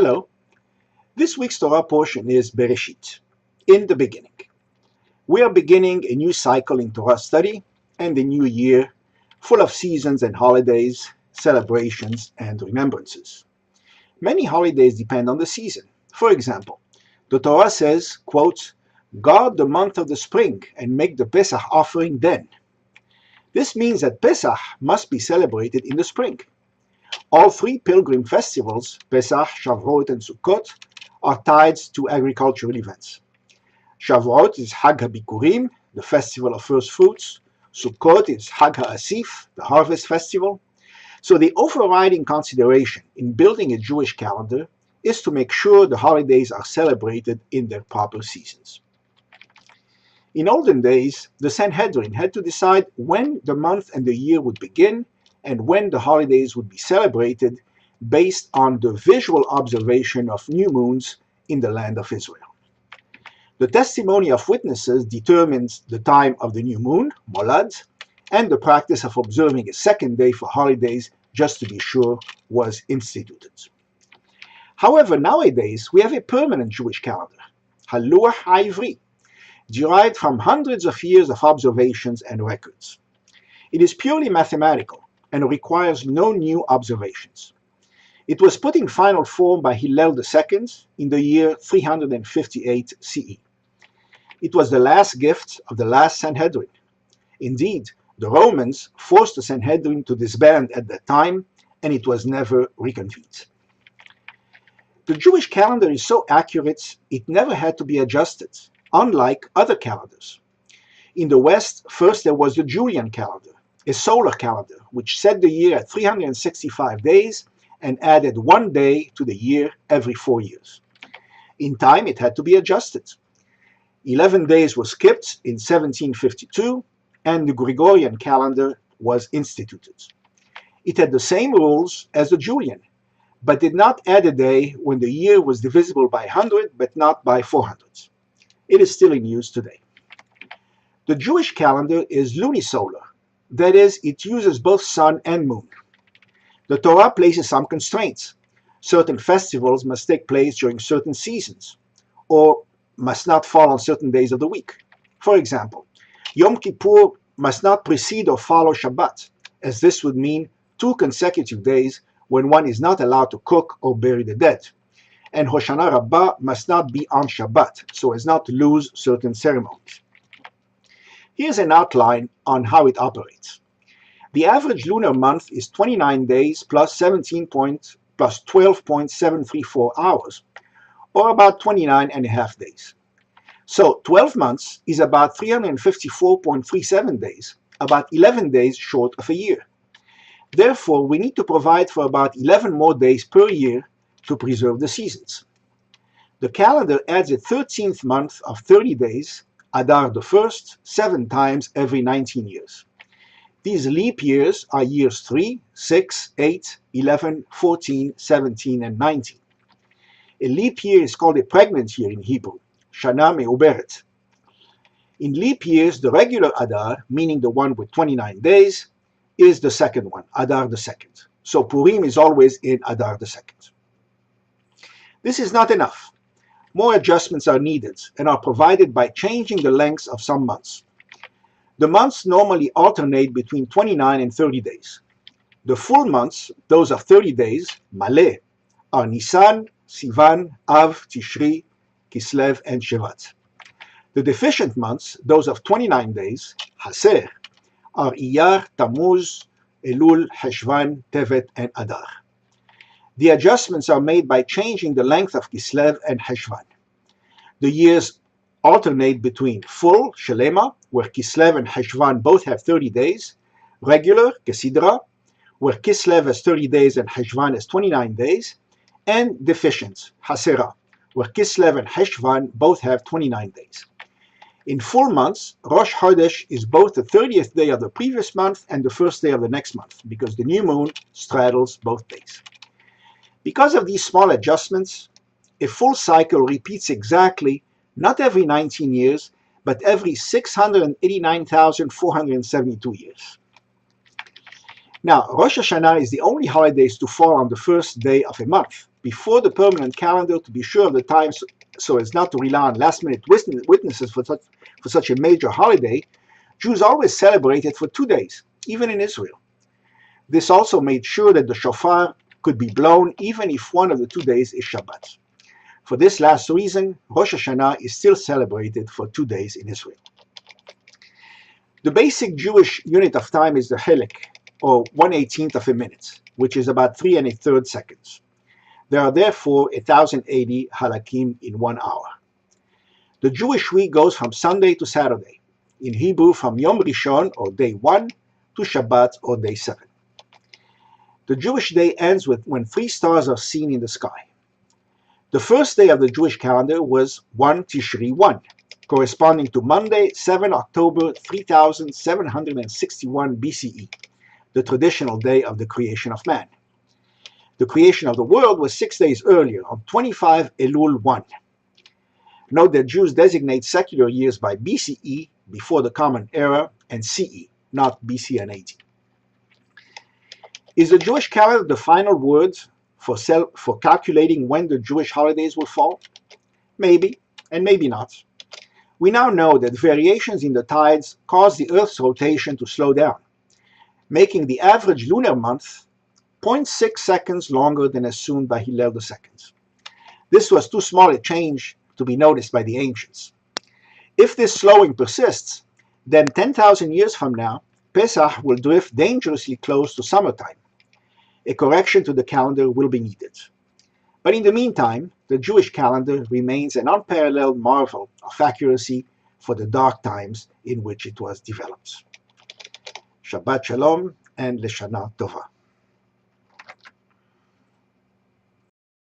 Hello. This week's Torah portion is Bereshit, in the beginning. We are beginning a new cycle in Torah study and a new year full of seasons and holidays, celebrations and remembrances. Many holidays depend on the season. For example, the Torah says, quote, "Guard the month of the spring and make the Pesach offering then." This means that Pesach must be celebrated in the spring. All three pilgrim festivals, Pesach, Shavuot, and Sukkot, are tied to agricultural events. Shavuot is Hag HaBikurim, the festival of first fruits. Sukkot is Hag HaAsif, the harvest festival. So the overriding consideration in building a Jewish calendar is to make sure the holidays are celebrated in their proper seasons. In olden days, the Sanhedrin had to decide when the month and the year would begin and when the holidays would be celebrated based on the visual observation of new moons in the land of Israel. The testimony of witnesses determines the time of the new moon, Molad, and the practice of observing a second day for holidays, just to be sure, was instituted. However, nowadays we have a permanent Jewish calendar, Haluach HaIvri, derived from hundreds of years of observations and records. It is purely mathematical and requires no new observations. It was put in final form by Hillel II in the year 358 CE. It was the last gift of the last Sanhedrin. Indeed, the Romans forced the Sanhedrin to disband at that time, and it was never reconvened. The Jewish calendar is so accurate, it never had to be adjusted, unlike other calendars. In the West, first there was the Julian calendar, a solar calendar, which set the year at 365 days and added one day to the year every 4 years. In time, it had to be adjusted. 11 days were skipped in 1752, and the Gregorian calendar was instituted. It had the same rules as the Julian, but did not add a day when the year was divisible by 100, but not by 400. It is still in use today. The Jewish calendar is lunisolar, that is, it uses both sun and moon. The Torah places some constraints. Certain festivals must take place during certain seasons, or must not fall on certain days of the week. For example, Yom Kippur must not precede or follow Shabbat, as this would mean 2 consecutive days when one is not allowed to cook or bury the dead. And Hoshana Rabbah must not be on Shabbat, so as not to lose certain ceremonies. Here's an outline on how it operates. The average lunar month is 29 days plus 12.734 hours, or about 29 and a half days. So 12 months is about 354.37 days, about 11 days short of a year. Therefore, we need to provide for about 11 more days per year to preserve the seasons. The calendar adds a 13th month of 30 days, Adar the 1st, 7 times every 19 years. These leap years are years 3, 6, 8, 11, 14, 17, and 19. A leap year is called a pregnant year in Hebrew, Shana Me'uberet. In leap years, the regular Adar, meaning the one with 29 days, is the second one, Adar the 2nd. So Purim is always in Adar the 2nd. This is not enough. More adjustments are needed and are provided by changing the lengths of some months. The months normally alternate between 29 and 30 days. The full months, those of 30 days, Maleh, are Nisan, Sivan, Av, Tishri, Kislev, and Shevat. The deficient months, those of 29 days, Haser, are Iyar, Tammuz, Elul, Heshvan, Tevet, and Adar. The adjustments are made by changing the length of Kislev and Heshvan. The years alternate between full, Shelema, where Kislev and Heshvan both have 30 days, regular, Kesidra, where Kislev has 30 days and Heshvan has 29 days, and deficient, Hasera, where Kislev and Heshvan both have 29 days. In full months, Rosh Chodesh is both the 30th day of the previous month and the first day of the next month, because the new moon straddles both days. Because of these small adjustments, a full cycle repeats exactly, not every 19 years, but every 689,472 years. Now, Rosh Hashanah is the only holiday to fall on the first day of a month, before the permanent calendar to be sure of the time so as not to rely on last-minute witnesses for such a major holiday, Jews always celebrated for 2 days, even in Israel. This also made sure that the shofar could be blown even if one of the 2 days is Shabbat. For this last reason, Rosh Hashanah is still celebrated for 2 days in Israel. The basic Jewish unit of time is the helek, or 1/18 of a minute, which is about 3 1/3 seconds. There are therefore 1,080 halakim in 1 hour. The Jewish week goes from Sunday to Saturday, in Hebrew from Yom Rishon, or day 1, to Shabbat, or day 7. The Jewish day ends when 3 stars are seen in the sky. The first day of the Jewish calendar was 1 Tishri 1, corresponding to Monday, 7 October 3761 BCE, the traditional day of the creation of man. The creation of the world was 6 days earlier, on 25 Elul 1. Note that Jews designate secular years by BCE, before the Common Era, and CE, not BC and AD. Is the Jewish calendar the final word for calculating when the Jewish holidays will fall? Maybe, and maybe not. We now know that variations in the tides cause the Earth's rotation to slow down, making the average lunar month 0.6 seconds longer than assumed by Hillel II. This was too small a change to be noticed by the ancients. If this slowing persists, then 10,000 years from now, Pesach will drift dangerously close to summertime. A correction to the calendar will be needed. But in the meantime, the Jewish calendar remains an unparalleled marvel of accuracy for the dark times in which it was developed. Shabbat Shalom and Leshana Tova.